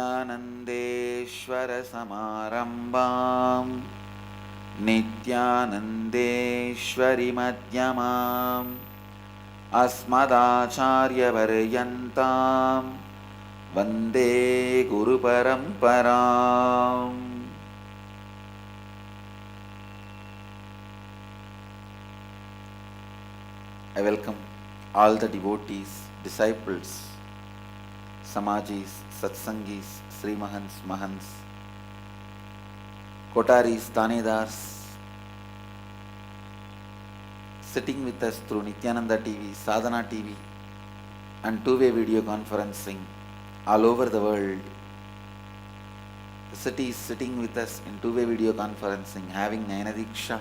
विद्यानन्देश्वरसमारम्भां नित्यानन्देश्वरिमध्यमाम् अस्मदाचार्यपर्यन्तां वन्दे गुरुपरम्पराम्. I welcome all the devotees, disciples, Samajis, Satsangis, Sri Mahants, Mahants, Kotaris, Tanedars, sitting with us through Nityananda TV, Sadhana TV and two-way video conferencing all over the world. The city is sitting with us in two-way video conferencing, having Nayanadiksha.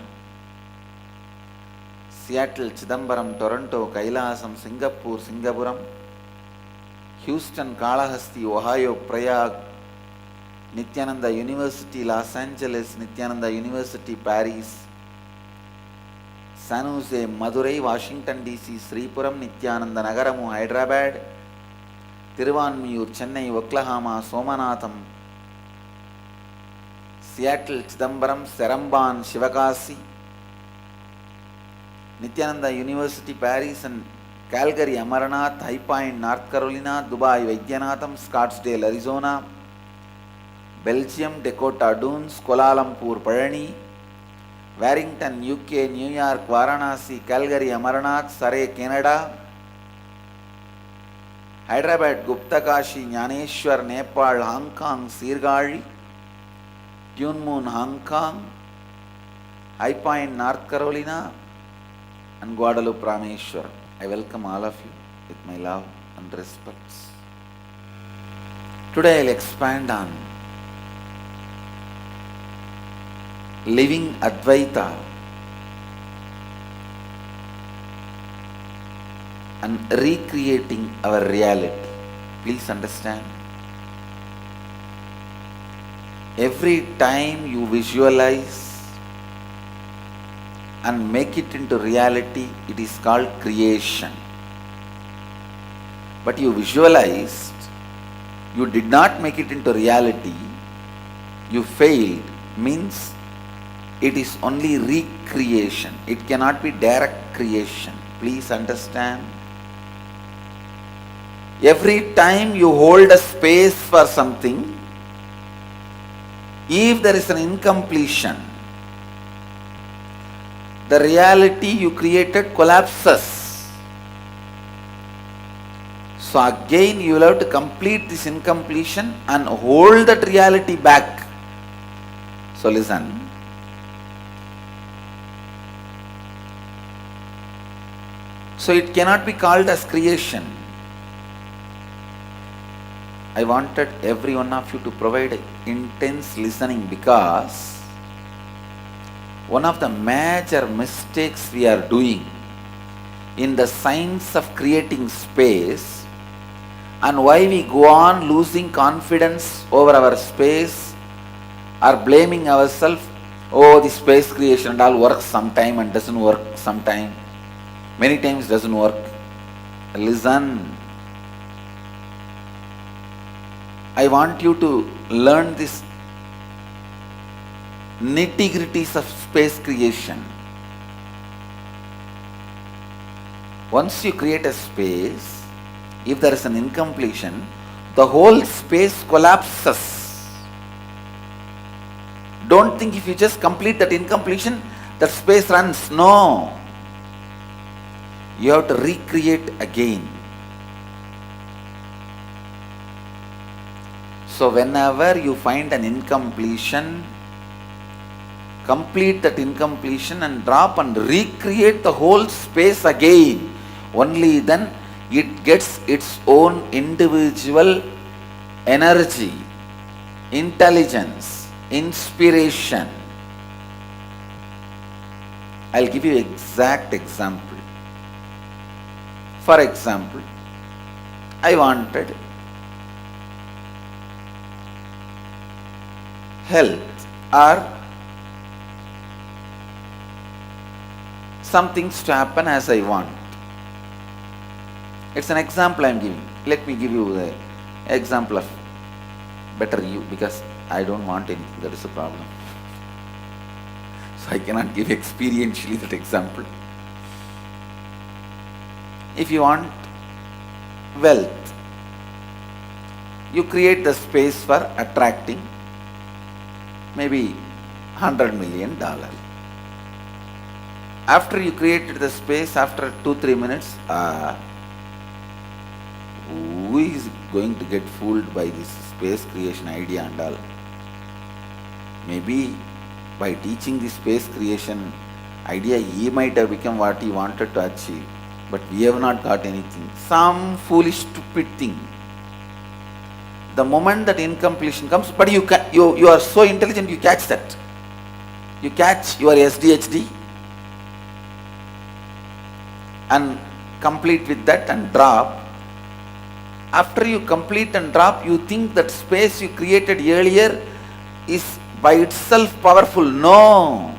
Seattle, Chidambaram, Toronto, Kailasam, Singapore, Singapuram, Houston, Kalahasti, Ohio, Prague, Nityananda University, Los Angeles, Nityananda University, Paris, San Jose, Madurai, Washington DC, Sripuram, Nityananda Nagaramu, Hyderabad, Tiruvanmiyur, Chennai, Oklahoma, Somanatham, Seattle, Chidambaram, Seramban, Shivakasi, Nityananda University, Paris and Calgary, Amarnath, High Point, North Carolina, Dubai, Vaidyanatham, Scottsdale, Arizona, Belgium, Dakota Dunes, Kuala Lumpur, Parani, Warrington, UK, New York, Varanasi, Calgary, Amarnath, Surrey, Canada, Hyderabad, Guptakashi, Nyaneshwar, Nepal, Hong Kong, Sirgali, Tune Moon, Hong Kong, High Point, North Carolina, and Guadalupe, Rameshwar. I welcome all of you with my love and respects. Today I will expand on living Advaita and recreating our reality. Please understand. Every time you visualize and make it into reality, it is called creation. But you visualized, you did not make it into reality, you failed, means it is only recreation. It cannot be direct creation. Please understand. Every time you hold a space for something, if there is an incompletion, the reality you created collapses. So again you will have to complete this incompletion and hold that reality back. So listen. So it cannot be called as creation. I wanted every one of you to provide intense listening, because one of the major mistakes we are doing in the science of creating space, and why we go on losing confidence over our space or blaming ourselves, oh, the space creation and all works sometime and doesn't work sometime, many times doesn't work. Listen, I want you to learn this nitty-gritties of space creation. Once you create a space, if there is an incompletion, the whole space collapses. Don't think if you just complete that incompletion, that space runs. No. You have to recreate again. So whenever you find an incompletion, complete that incompletion and drop and recreate the whole space again. Only then it gets its own individual energy, intelligence, inspiration. I'll give you exact example. For example, I wanted health or some things to happen as I want. It's an example I am giving. Let me give you the example of Better you, because I don't want anything, that is the problem. So I cannot give experientially that example. If you want wealth, you create the space for attracting maybe $100 million. After you created the space, after 2-3 minutes, who is going to get fooled by this space creation idea and all? Maybe by teaching the space creation idea, he might have become what he wanted to achieve, but we have not got anything. Some foolish, stupid thing. The moment that incompletion comes, but you are so intelligent, you catch that. You catch your SDHD and complete with that and drop. After you complete and drop, you think that space you created earlier is by itself powerful. No.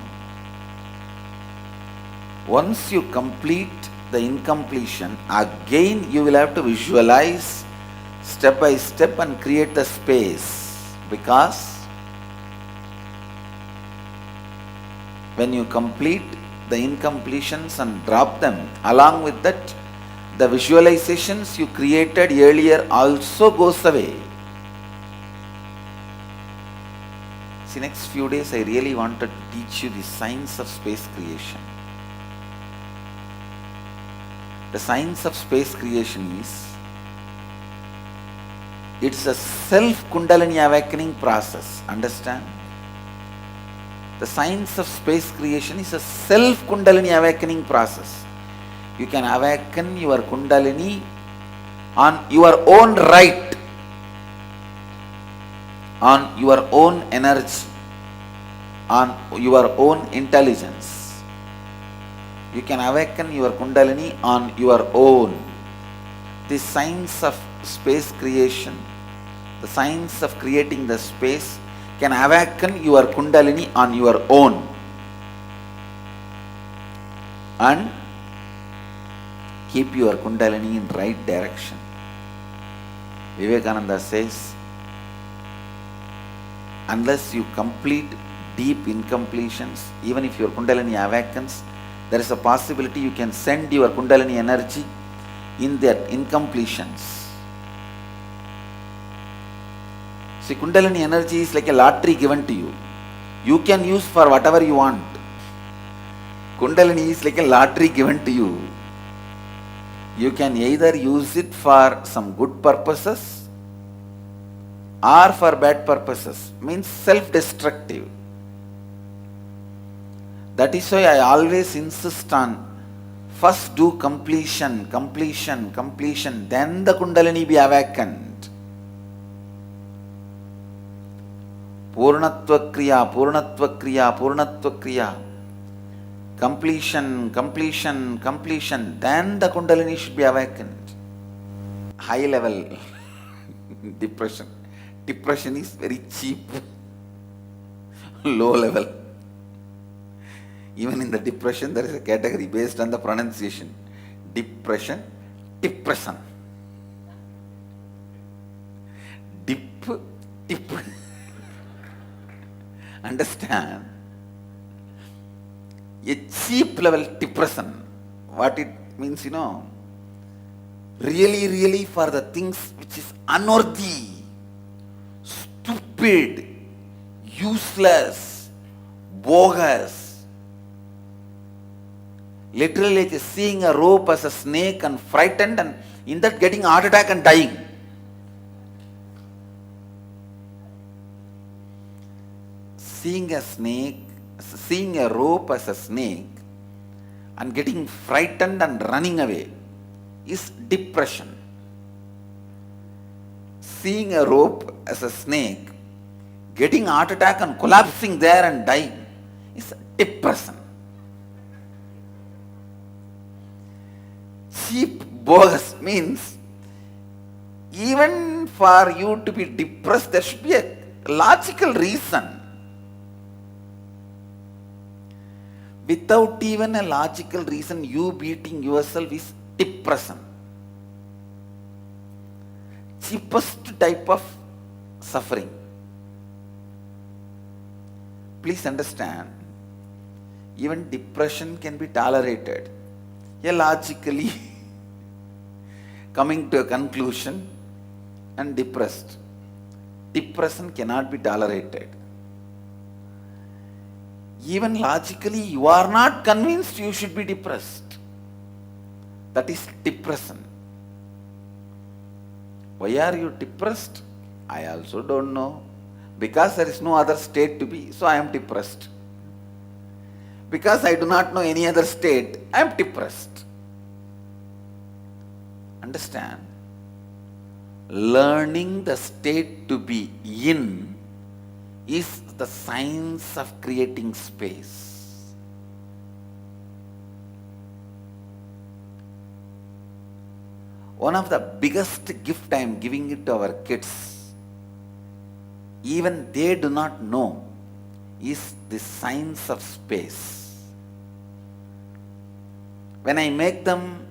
Once you complete the incompletion, again you will have to visualize step by step and create the space, because when you complete the incompletions and drop them, along with that the visualizations you created earlier also goes away. See, next few days I really wanted to teach you the science of space creation. The science of space creation is, it's a self-Kundalini awakening process. Understand? The science of space creation is a self-Kundalini awakening process. You can awaken your Kundalini on your own right, on your own energy, on your own intelligence. You can awaken your Kundalini on your own. The science of space creation, the science of creating the space, can awaken your Kundalini on your own and keep your Kundalini in right direction. Vivekananda says, unless you complete deep incompletions, even if your Kundalini awakens, there is a possibility you can send your Kundalini energy in that incompletions. See, Kundalini energy is like a lottery given to you. You can use for whatever you want. Kundalini is like a lottery given to you. You can either use it for some good purposes or for bad purposes, means self-destructive. That is why I always insist on first do completion, then the Kundalini be awakened. Purnatva Kriya. Completion, then the Kundalini should be awakened. High level depression. Depression is very cheap. Low level. Even in the depression, there is a category based on the pronunciation. Depression. Dip. Understand? A cheap level depression. What it means, really for the things which is unworthy, stupid, useless, bogus. Literally like seeing a rope as a snake and frightened, and in that getting a heart attack and dying. Seeing a rope as a snake and getting frightened and running away is depression. Seeing a rope as a snake, getting a heart attack and collapsing there and dying is depression. Cheap, bogus means even for you to be depressed, there should be a logical reason. Without even a logical reason, you beating yourself is depression. Cheapest type of suffering. Please understand, even depression can be tolerated. Logically coming to a conclusion and depressed. Depression cannot be tolerated. Even logically, you are not convinced you should be depressed. That is depression. Why are you depressed? I also don't know. Because there is no other state to be, so I am depressed. Because I do not know any other state, I am depressed. Understand? Learning the state to be in is the science of creating space. One of the biggest gift I am giving it to our kids, even they do not know, is the science of space. When I make them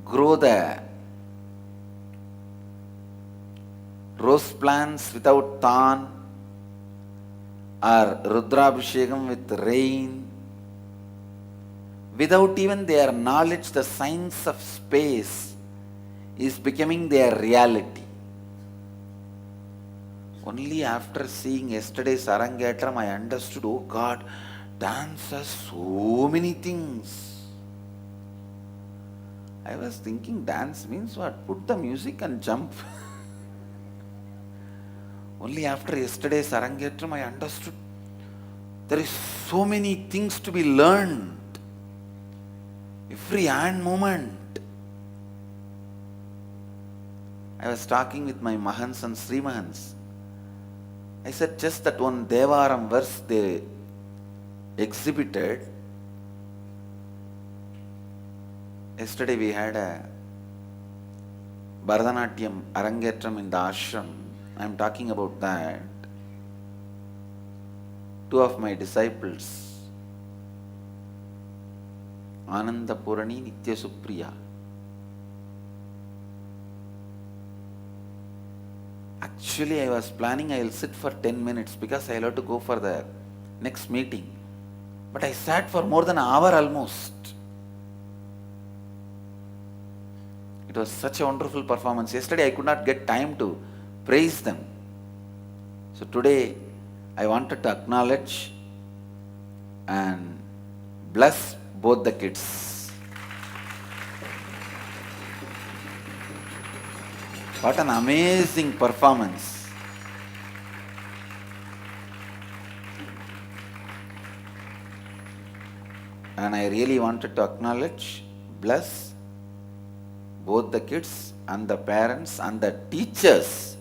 grow the rose plants without thorn, or Rudrabhishekam with rain, without even their knowledge, the science of space is becoming their reality. Only after seeing yesterday's Arangetram, I understood, oh God, dance has so many things. I was thinking dance means what? Put the music and jump. Only after yesterday's Arangetram, I understood there is so many things to be learned. Every hand movement. I was talking with my Mahans and Sri Mahans. I said just that one Devaram verse they exhibited. Yesterday we had a Bharatanatyam Arangetram in the ashram. I am talking about that. Two of my disciples, Ananda Purani, Nitya Supriya. Actually, I was planning I will sit for 10 minutes because I will have to go for the next meeting. But I sat for more than an hour almost. It was such a wonderful performance. Yesterday I could not get time to praise them. So today I wanted to acknowledge and bless both the kids. What an amazing performance. And I really wanted to acknowledge, bless both the kids and the parents and the teachers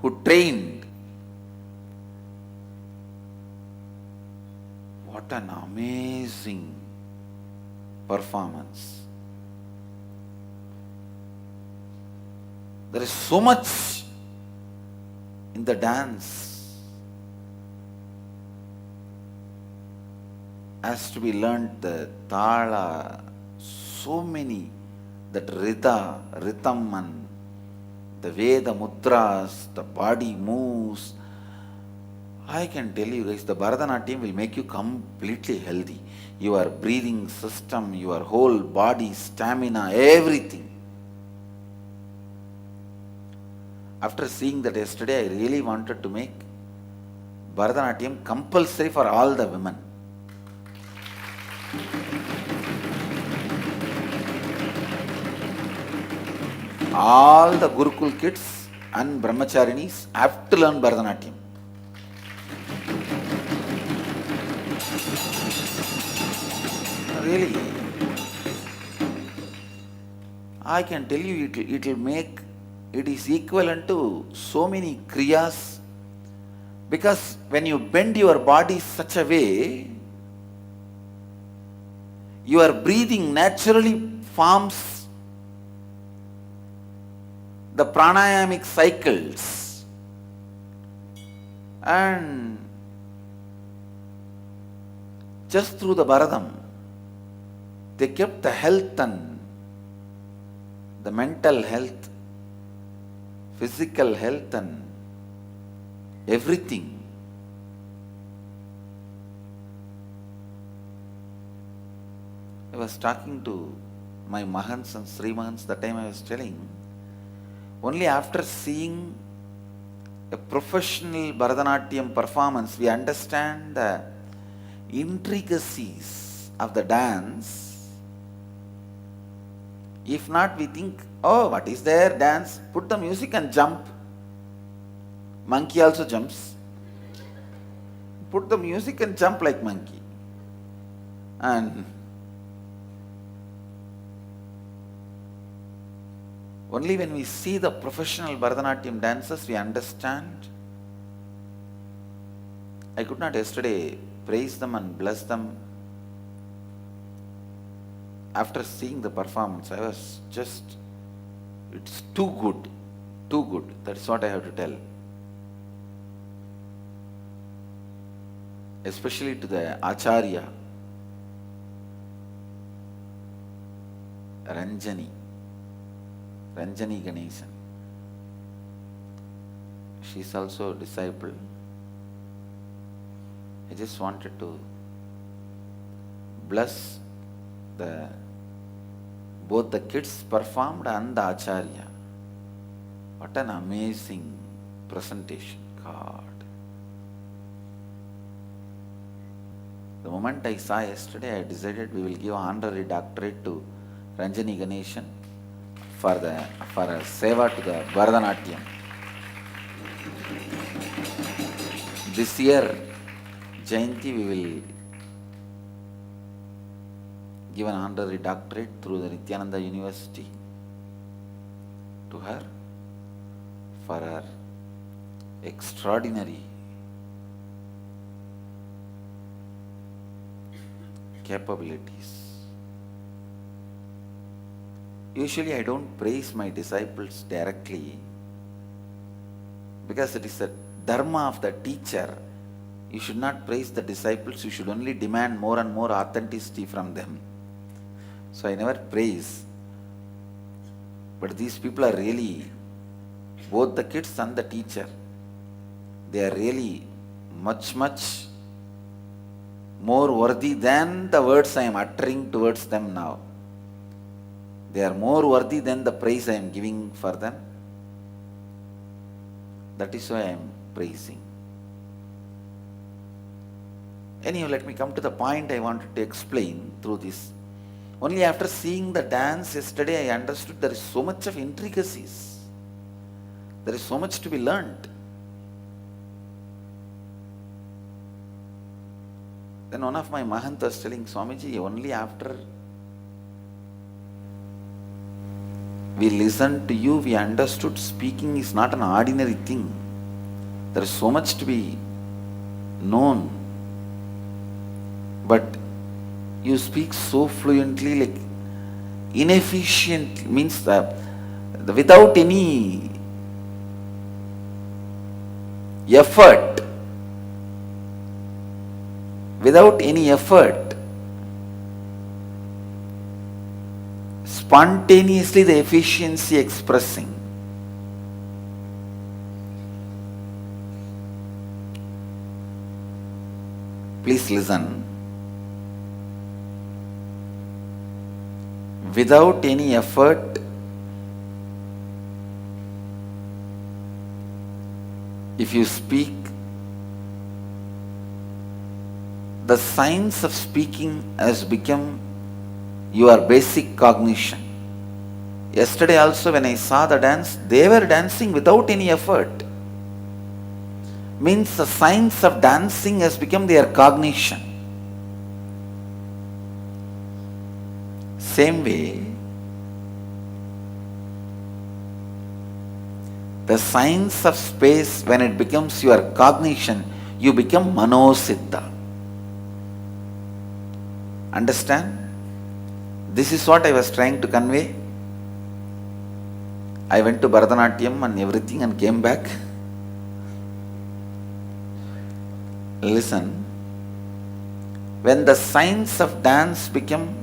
who trained. What an amazing performance. There is so much in the dance has to be learned, the tala, so many, that rhythm and the way the mudras, the body moves. I can tell you guys, the Bharatanatyam will make you completely healthy. Your breathing system, your whole body, stamina, everything. After seeing that yesterday, I really wanted to make Bharatanatyam compulsory for all the women. All the Gurukul kids and Brahmacharinis have to learn Bharatanatyam. Really, I can tell you it will make, it is equivalent to so many kriyas, because when you bend your body such a way, your breathing naturally forms the pranayamic cycles, and just through the Bharadam, they kept the health and the mental health, physical health and everything. I was talking to my Mahants and Sri Mahants, that time I was telling, only after seeing a professional Bharatanatyam performance, we understand the intricacies of the dance. If not, we think, oh, what is there? Dance, put the music and jump. Monkey also jumps. Put the music and jump like monkey. And only when we see the professional Bharatanatyam dancers, we understand. I could not yesterday praise them and bless them. After seeing the performance, I was just, it's too good, too good. That's what I have to tell. Especially to the Acharya, Ranjani Ganesan. She is also a disciple. I just wanted to bless both the kids performed and the Acharya. What an amazing presentation, God. The moment I saw yesterday, I decided we will give honorary doctorate to Ranjani Ganesan for a seva to the Bharatanatyam. This year, Jayanti, we will give an honorary doctorate through the Nityananda University to her for her extraordinary capabilities. Usually I don't praise my disciples directly because it is the dharma of the teacher. You should not praise the disciples, you should only demand more and more authenticity from them. So I never praise. But these people are really, both the kids and the teacher, they are really much, much more worthy than the words I am uttering towards them now. They are more worthy than the praise I am giving for them. That is why I am praising. Anyhow, let me come to the point I wanted to explain through this. Only after seeing the dance yesterday, I understood there is so much of intricacies. There is so much to be learnt. Then one of my Mahants was telling, Swamiji, only after we listened to you, we understood speaking is not an ordinary thing. There is so much to be known. But you speak so fluently, like inefficient, means without any effort. Without any effort. Spontaneously the efficiency expressing. Please listen. Without any effort, if you speak, the science of speaking has become your basic cognition. Yesterday also when I saw the dance, they were dancing without any effort. Means the science of dancing has become their cognition. Same way, the science of space, when it becomes your cognition, you become Manosiddha. Understand? This is what I was trying to convey. I went to Bharatanatyam and everything and came back. Listen. When the science of dance became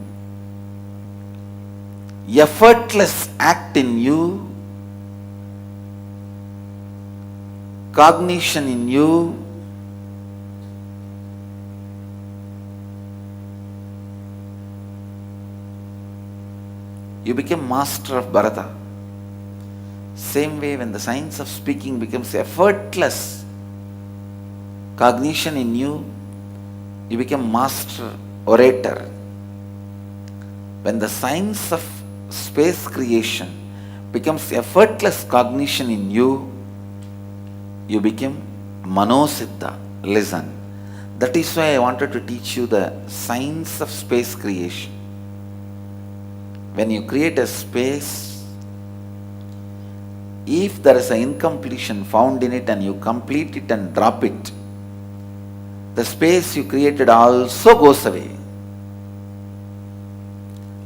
effortless act in you, cognition in you, you become master of Bharata. Same way, when the science of speaking becomes effortless cognition in you, you become master orator. When the science of space creation becomes effortless cognition in you, you become Manosiddha. Listen, that is why I wanted to teach you the science of space creation. When you create a space, if there is an incompletion found in it and you complete it and drop it, the space you created also goes away.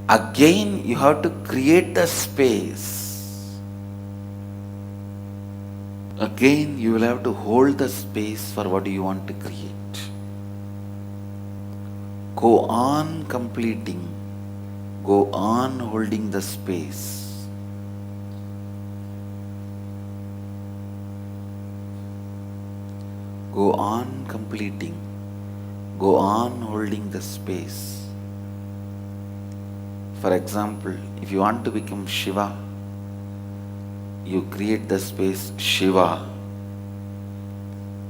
Again, you have to create a space. Again, you will have to hold the space for what you want to create. Go on completing. Go on holding the space. Go on completing. Go on holding the space. For example, if you want to become Shiva, you create the space Shiva.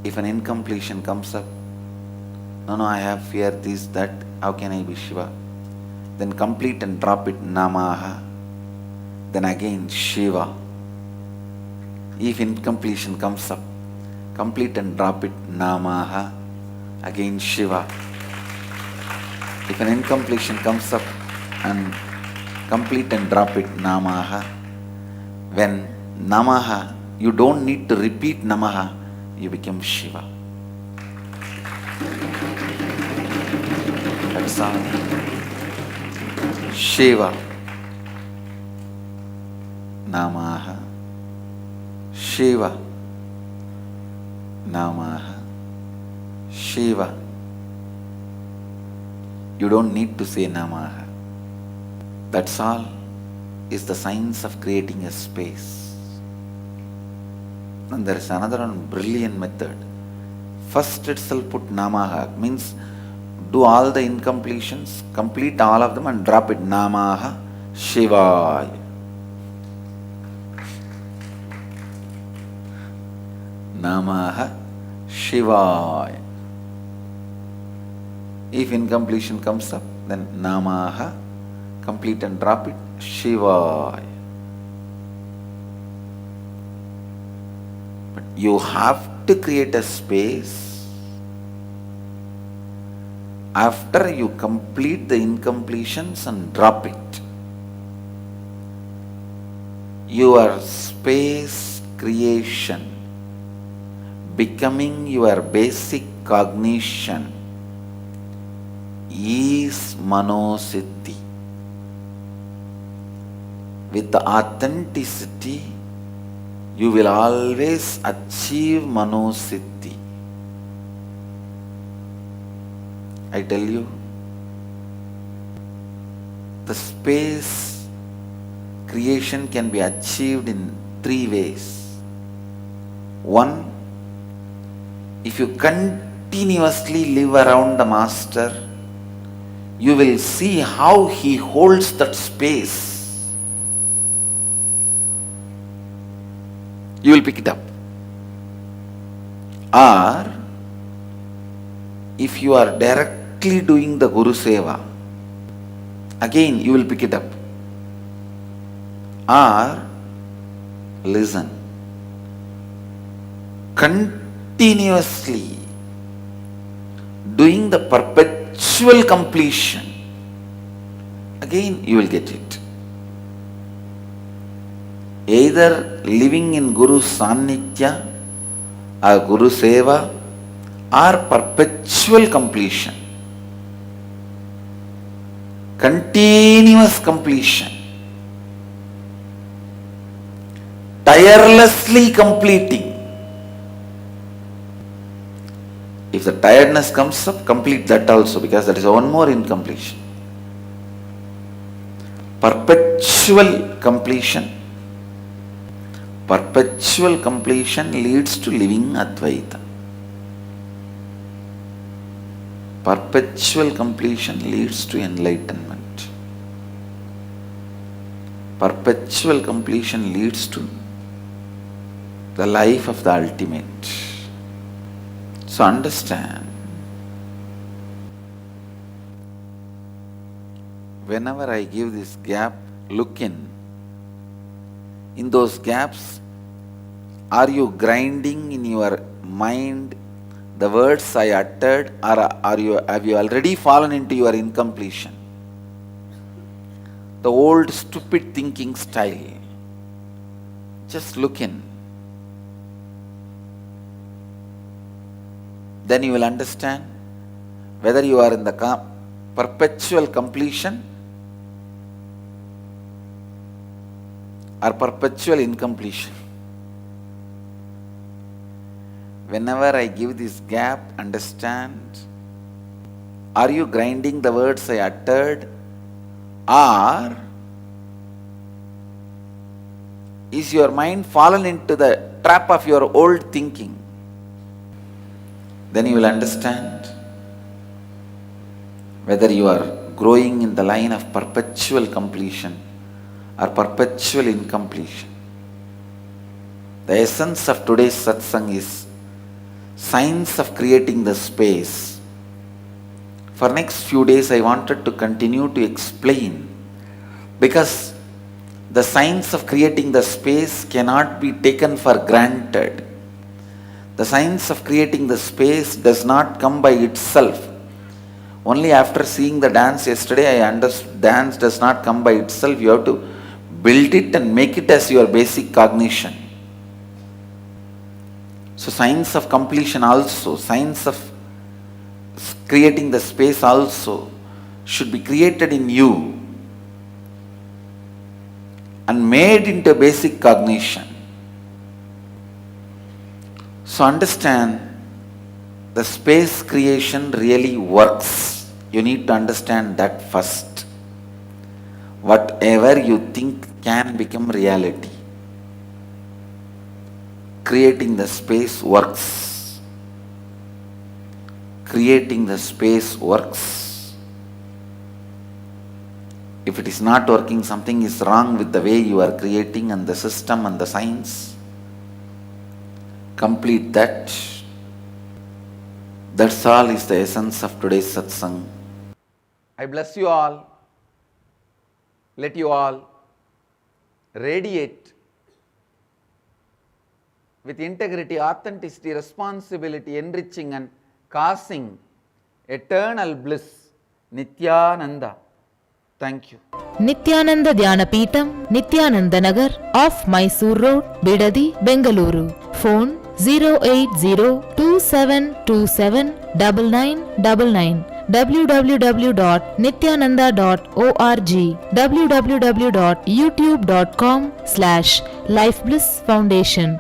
If an incompletion comes up, no, I have fear, this, that, how can I be Shiva? Then complete and drop it, Namaha. Then again Shiva. If incompletion comes up, complete and drop it, Namaha. Again Shiva. If an incompletion comes up and complete and drop it, Namaha. When Namaha, you don't need to repeat Namaha, you become Shiva. That's all. Shiva. Namaha. Shiva. Namaha. Shiva. You don't need to say Namaha. That's all is the science of creating a space. And there is another one brilliant method. First itself put Namaha, means do all the incompletions, complete all of them and drop it, Namaha Shivaya. Namaha Shivaya. If incompletion comes up, then Namaha, complete and drop it, Shivaya. But you have to create a space. After you complete the incompletions and drop it, your space creation becoming your basic cognition is Manosiddhi. With the authenticity, you will always achieve Manosiddhi. I tell you, the space creation can be achieved in 3 ways. 1, if you continuously live around the Master, you will see how he holds that space. You will pick it up. Or, if you are directly doing the Guru Seva, again you will pick it up. Or, listen, continuously doing the perpetual completion, again you will get it. Either living in Guru Sannitya or Guru Seva or perpetual completion, continuous completion, tirelessly completing. If the tiredness comes up, complete that also, because that is one more incompletion. perpetual completion. Perpetual completion leads to living Advaita. Perpetual completion leads to enlightenment. Perpetual completion leads to the life of the ultimate. So understand, whenever I give this gap, look in those gaps, are you grinding in your mind the words I uttered, or have you already fallen into your incompletion? The old stupid thinking style. Just look in. Then you will understand whether you are in the perpetual completion or perpetual incompletion. Whenever I give this gap, understand, are you grinding the words I uttered, or is your mind fallen into the trap of your old thinking? Then you will understand whether you are growing in the line of perpetual completion or perpetual incompletion. The essence of today's satsang is science of creating the space. For next few days I wanted to continue to explain, because the science of creating the space cannot be taken for granted. The science of creating the space does not come by itself. Only after seeing the dance yesterday I understood dance does not come by itself. You have to build it and make it as your basic cognition. So science of completion also, science of creating the space also should be created in you and made into basic cognition. So understand, the space creation really works. You need to understand that first. Whatever you think can become reality. Creating the space works. Creating the space works. If it is not working, something is wrong with the way you are creating and the system and the science. Complete that. That's all is the essence of today's satsang. I bless you all. Let you all radiate with integrity, authenticity, responsibility, enriching and causing eternal bliss. Nityananda. Thank you. Nityananda Dhyanapitham, Nityananda Nagar, off Mysore Road, Bidadi, Bengaluru. Phone 08027279999. www.nityananda.org, www.youtube.com/Life Bliss Foundation.